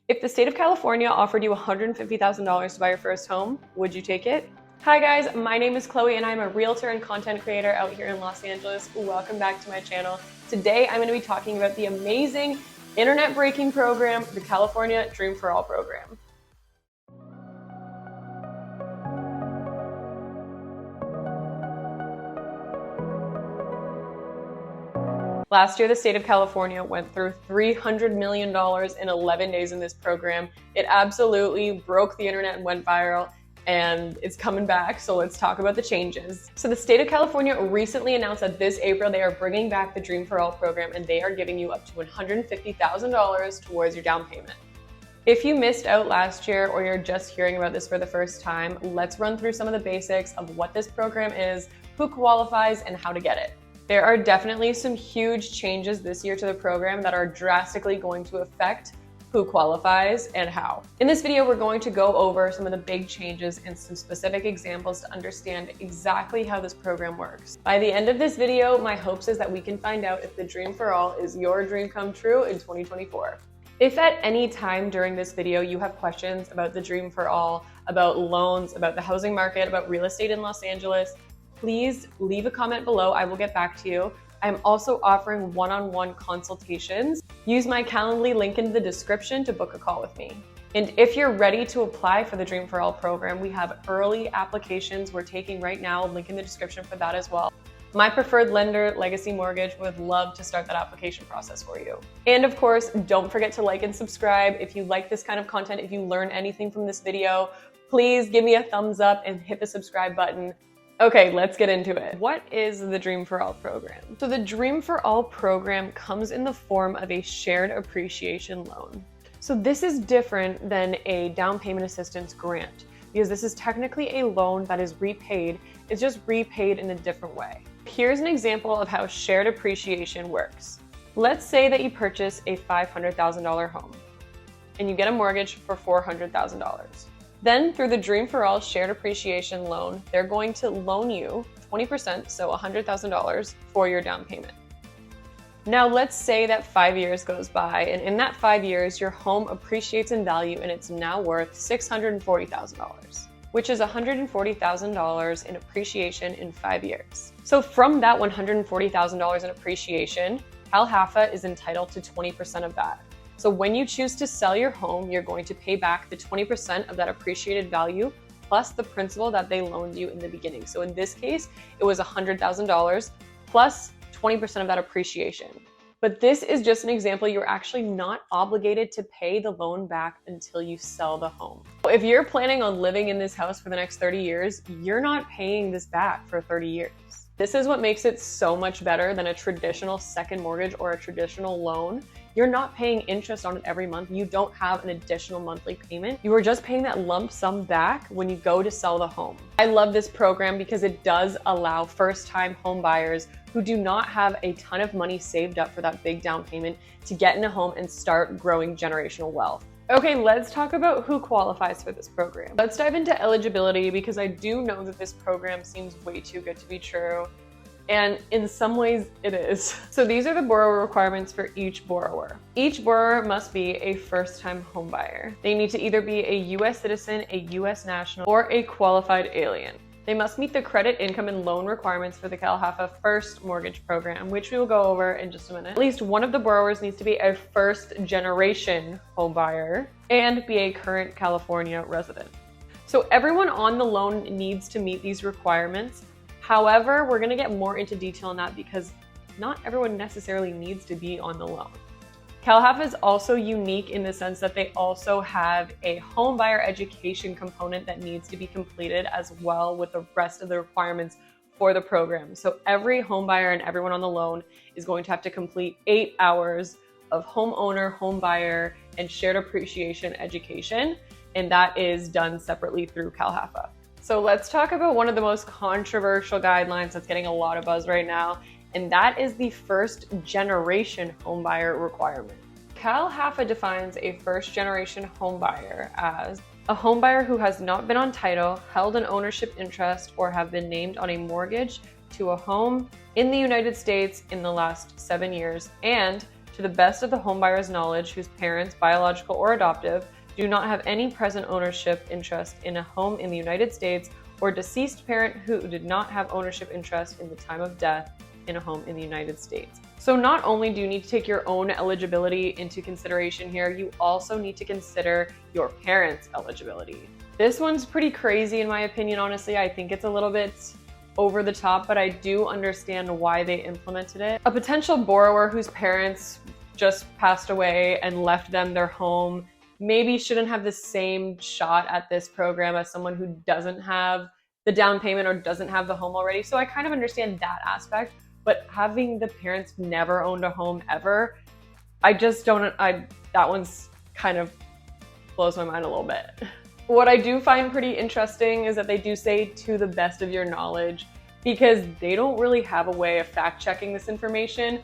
If the state of California offered you $150,000 to buy your first home, would you take it? Hi guys, my name is Chloe and I'm a realtor and content creator out here in Los Angeles. Welcome back to my channel. Today I'm going to be talking about the amazing internet breaking program, the California Dream for All program. Last year, the state of California went through $300 million in 11 days in this program. It absolutely broke the internet and went viral, and it's coming back, so let's talk about the changes. So the state of California recently announced that this April they are bringing back the Dream for All program, and they are giving you up to $150,000 towards your down payment. If you missed out last year or you're just hearing about this for the first time, let's run through some of the basics of what this program is, who qualifies, and how to get it. There are definitely some huge changes this year to the program that are drastically going to affect who qualifies and how. In this video, we're going to go over some of the big changes and some specific examples to understand exactly how this program works. By the end of this video, my hopes is that we can find out if the Dream for All is your dream come true in 2024. If at any time during this video you have questions about the Dream for All, about loans, about the housing market, about real estate in Los Angeles, please leave a comment below. I will get back to you. I'm also offering one-on-one consultations. Use my Calendly link in the description to book a call with me. And if you're ready to apply for the Dream for All program, we have early applications we're taking right now. Link in the description for that as well. My preferred lender, Legacy Mortgage, would love to start that application process for you. And of course, don't forget to like and subscribe. If you like this kind of content, if you learn anything from this video, please give me a thumbs up and hit the subscribe button. Okay, let's get into it. What is the Dream for All program? So the Dream for All program comes in the form of a shared appreciation loan. So this is different than a down payment assistance grant because this is technically a loan that is repaid. It's just repaid in a different way. Here's an example of how shared appreciation works. Let's say that you purchase a $500,000 home and you get a mortgage for $400,000. Then through the Dream for All shared appreciation loan, they're going to loan you 20%, so $100,000 for your down payment. Now let's say that 5 years goes by, and in that 5 years, your home appreciates in value and it's now worth $640,000, which is $140,000 in appreciation in 5 years. So from that $140,000 in appreciation, Cal HAFA is entitled to 20% of that. So when you choose to sell your home, you're going to pay back the 20% of that appreciated value plus the principal that they loaned you in the beginning. So in this case, it was $100,000 plus 20% of that appreciation. But this is just an example. You're actually not obligated to pay the loan back until you sell the home. If you're planning on living in this house for the next 30 years, you're not paying this back for 30 years. This is what makes it so much better than a traditional second mortgage or a traditional loan. You're not paying interest on it every month. You don't have an additional monthly payment. You are just paying that lump sum back when you go to sell the home. I love this program because it does allow first-time home buyers who do not have a ton of money saved up for that big down payment to get in a home and start growing generational wealth. Okay, let's talk about who qualifies for this program. Let's dive into eligibility because I do know that this program seems way too good to be true. And in some ways it is. So these are the borrower requirements for each borrower. Each borrower must be a first-time home buyer. They need to either be a US citizen, a US national, or a qualified alien. They must meet the credit, income, and loan requirements for the Cal HAFA First Mortgage Program, which we will go over in just a minute. At least one of the borrowers needs to be a first-generation home buyer and be a current California resident. So everyone on the loan needs to meet these requirements. However, we're going to get more into detail on that because not everyone necessarily needs to be on the loan. Cal HAFA is also unique in the sense that they also have a home buyer education component that needs to be completed as well with the rest of the requirements for the program. So every home buyer and everyone on the loan is going to have to complete 8 hours of homeowner, home buyer, and shared appreciation education, and that is done separately through Cal HAFA. So let's talk about one of the most controversial guidelines that's getting a lot of buzz right now, and that is the first generation homebuyer requirement. Cal HAFA defines a first generation homebuyer as a homebuyer who has not been on title, held an ownership interest, or have been named on a mortgage to a home in the United States in the last 7 years, and To the best of the homebuyer's knowledge, whose parents, biological or adoptive, do not have any present ownership interest in a home in the United States, or deceased parent who did not have ownership interest in the time of death in a home in the United States. So not only do you need to take your own eligibility into consideration here, you also need to consider your parents' eligibility. This one's pretty crazy in my opinion, honestly. I think it's a little bit over the top, but I do understand why they implemented it. A potential borrower whose parents just passed away and left them their home maybe shouldn't have the same shot at this program as someone who doesn't have the down payment or doesn't have the home already. So I kind of understand that aspect, but having the parents never owned a home ever, I just don't, that one's kind of blows my mind a little bit. What I do find pretty interesting is that they do say to the best of your knowledge, because they don't really have a way of fact checking this information.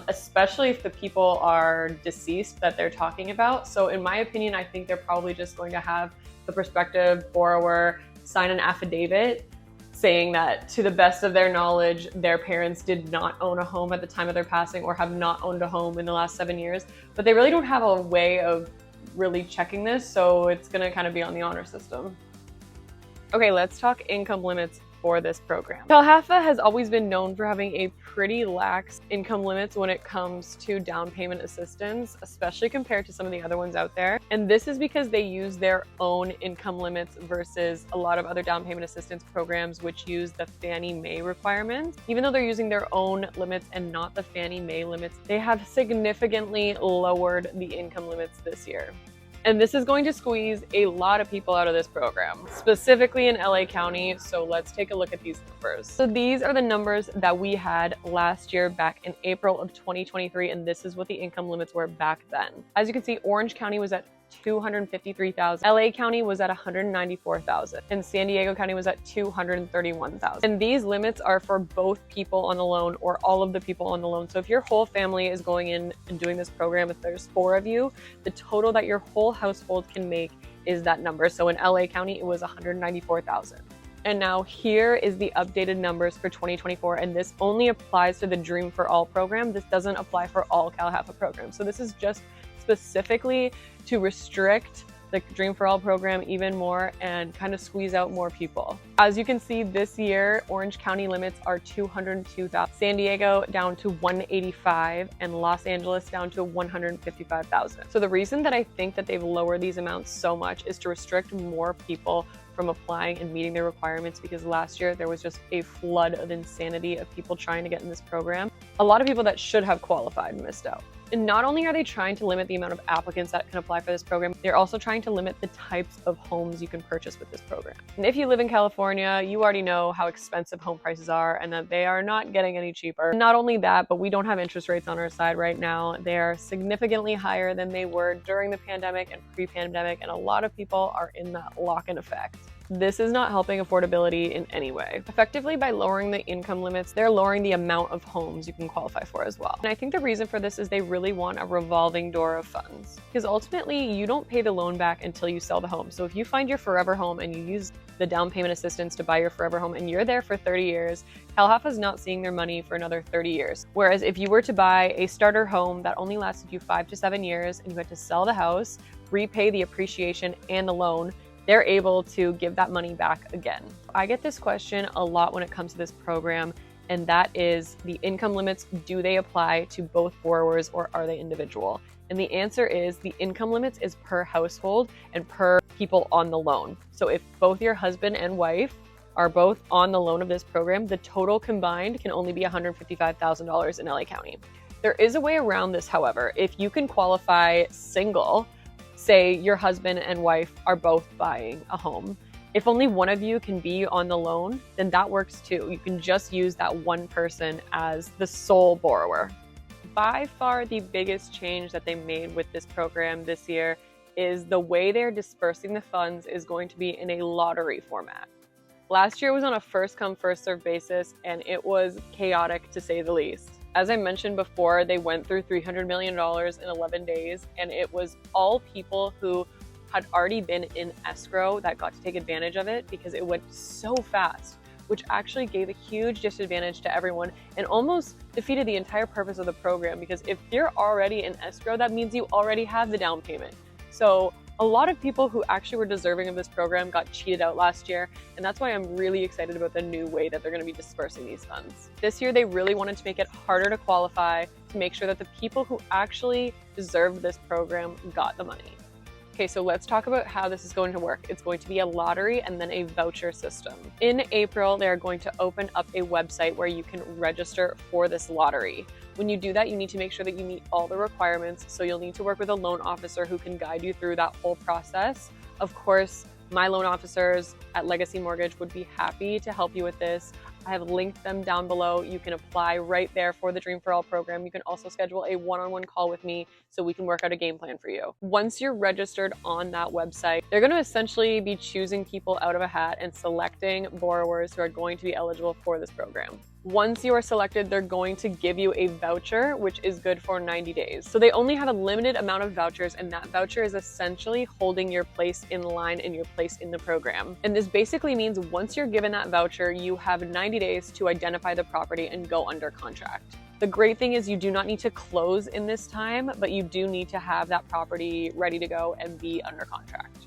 Especially if the people are deceased that they're talking about. So in my opinion, I think they're probably just going to have the prospective borrower sign an affidavit saying that to the best of their knowledge, their parents did not own a home at the time of their passing or have not owned a home in the last 7 years. But they really don't have a way of really checking this, so it's gonna kind of be on the honor system. Okay, let's talk income limits for this program. CalHFA has always been known for having a pretty lax income limits when it comes to down payment assistance, especially compared to some of the other ones out there. And this is because they use their own income limits versus a lot of other down payment assistance programs which use the Fannie Mae requirements. Even though they're using their own limits and not the Fannie Mae limits, they have significantly lowered the income limits this year. And this is going to squeeze a lot of people out of this program, specifically in LA County. So let's take a look at these numbers. So these are the numbers that we had last year back in April of 2023, and this is what the income limits were back then. As you can see, Orange County was at $253,000. LA County was at $194,000, and San Diego County was at $231,000. And these limits are for both people on the loan or all of the people on the loan. So if your whole family is going in and doing this program, if there's 4 of you, the total that your whole household can make is that number. So in LA County, it was $194,000. And now here is the updated numbers for 2024, and this only applies to the Dream for All program. This doesn't apply for all CalHFA programs. So this is just specifically to restrict the Dream for All program even more and kind of squeeze out more people. As you can see, this year, Orange County limits are $202,000, San Diego down to $185,000, and Los Angeles down to $155,000. So the reason that I think that they've lowered these amounts so much is to restrict more people from applying and meeting their requirements, because last year there was just a flood of insanity of people trying to get in this program. A lot of people that should have qualified missed out. And not only are they trying to limit the amount of applicants that can apply for this program, they're also trying to limit the types of homes you can purchase with this program. And if you live in California, you already know how expensive home prices are and that they are not getting any cheaper. And not only that, but we don't have interest rates on our side right now. They are significantly higher than they were during the pandemic and pre-pandemic, and a lot of people are in that lock-in effect. This is not helping affordability in any way. Effectively, by lowering the income limits, they're lowering the amount of homes you can qualify for as well. And I think the reason for this is they really want a revolving door of funds, because ultimately you don't pay the loan back until you sell the home. So if you find your forever home and you use the down payment assistance to buy your forever home and you're there for 30 years, CalHFA is not seeing their money for another 30 years. Whereas if you were to buy a starter home that only lasted you 5 to 7 years and you had to sell the house, repay the appreciation and the loan, they're able to give that money back again. I get this question a lot when it comes to this program, and that is the income limits. Do they apply to both borrowers or are they individual? And the answer is the income limits is per household and per people on the loan. So if both your husband and wife are both on the loan of this program, the total combined can only be $155,000 in LA County. There is a way around this, however. If you can qualify single, say your husband and wife are both buying a home, if only one of you can be on the loan, then that works too. You can just use that one person as the sole borrower. By far the biggest change that they made with this program this year is the way they're dispersing the funds is going to be in a lottery format. Last year was on a first come, first served basis, and it was chaotic to say the least. As I mentioned before, they went through $300 million in 11 days, and it was all people who had already been in escrow that got to take advantage of it because it went so fast. which actually gave a huge disadvantage to everyone and almost defeated the entire purpose of the program, because if you're already in escrow, that means you already have the down payment. So a lot of people who actually were deserving of this program got cheated out last year, and that's why I'm really excited about the new way that they're going to be dispersing these funds. This year, they really wanted to make it harder to qualify, to make sure that the people who actually deserved this program got the money. Okay, so let's talk about how this is going to work. It's going to be a lottery and then a voucher system. In April, they're going to open up a website where you can register for this lottery. When you do that, you need to make sure that you meet all the requirements. So you'll need to work with a loan officer who can guide you through that whole process. Of course, my loan officers at Legacy Mortgage would be happy to help you with this. I have linked them down below. You can apply right there for the Dream for All program. You can also schedule a one-on-one call with me so we can work out a game plan for you. Once you're registered on that website, they're going to essentially be choosing people out of a hat and selecting borrowers who are going to be eligible for this program. Once you are selected, they're going to give you a voucher, which is good for 90 days. So they only have a limited amount of vouchers, and that voucher is essentially holding your place in line and your place in the program. And this basically means once you're given that voucher, you have 90 days to identify the property and go under contract. The great thing is you do not need to close in this time, but you do need to have that property ready to go and be under contract.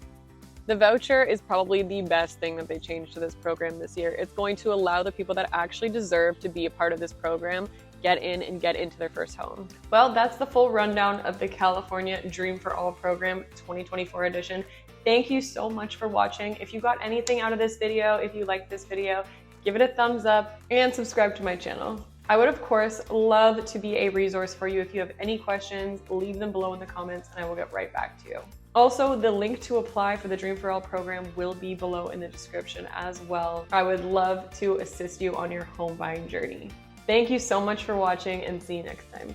The voucher is probably the best thing that they changed to this program this year. It's going to allow the people that actually deserve to be a part of this program get in and get into their first home. Well, that's the full rundown of the California Dream for All program 2024 edition. Thank you so much for watching. If you got anything out of this video, if you liked this video, give it a thumbs up and subscribe to my channel. I would, of course, love to be a resource for you. If you have any questions, leave them below in the comments and I will get right back to you. Also, the link to apply for the Dream for All program will be below in the description as well. I would love to assist you on your home buying journey. Thank you so much for watching and see you next time.